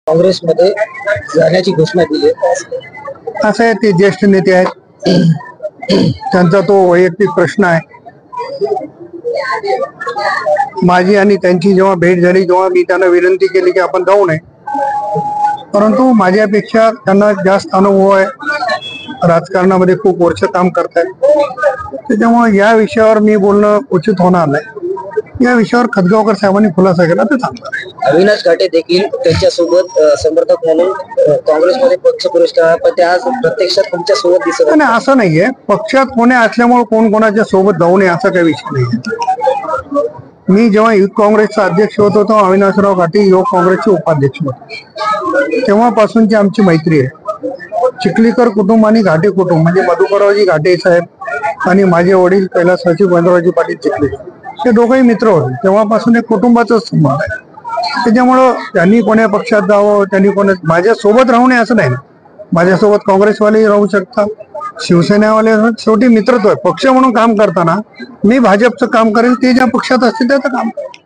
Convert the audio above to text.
काँग्रेसमध्ये जाण्याची घोषणा दिली असं आहे, ते ज्येष्ठ नेते आहेत, त्यांचा तो वैयक्तिक प्रश्न आहे. माझी आणि त्यांची जेव्हा भेट झाली तेव्हा मी त्यांना विनंती केली की आपण जाऊ नये, परंतु माझ्यापेक्षा त्यांना जास्त अनुभव आहे, राजकारणामध्ये खूप वर्ष काम करतायत, त्याच्यामुळे या विषयावर मी बोलणं उचित होणार नाही. या विषयावर खतगावकर साहेबांनी खुलासा केला तर चांगला आहे. अविनाश घाटे देखील त्यांच्यासोबत समर्थक म्हणून काँग्रेसमध्ये पक्षप्रवेश करा, पण ते आज प्रत्यक्षात तुमच्या सोबत दिसत नाही, असं नाहीये. पक्षात कोणी असल्यामुळे कोण कोणाच्या सोबत जाऊ नये असा काही विषय नाही. मी जेव्हा युथ काँग्रेसचा अध्यक्ष होतो तेव्हा अविनाशराव घाटे युवक काँग्रेसचे उपाध्यक्ष होते. तेव्हापासूनची आमची मैत्री आहे. चिखलीकर कुटुंब आणि घाटे कुटुंब म्हणजे मधुकररावजी घाटे साहेब आणि माझे वडील कैलासवासी गोविंदरावजी पाटील चिखलीकर हे दोघंही मित्र होते. तेव्हापासून एक कुटुंबाचा संबंध आहे. त्याच्यामुळं त्यांनी कोण्या पक्षात जावं, त्यांनी माझ्यासोबत राहू नये असं नाही. माझ्यासोबत काँग्रेसवालेही राहू शकतात, शिवसेनावाले, शेवटी मित्रत्व आहे. पक्ष म्हणून काम करताना मी भाजपचं काम करेल, ते ज्या पक्षात असतील त्याचं काम करेल.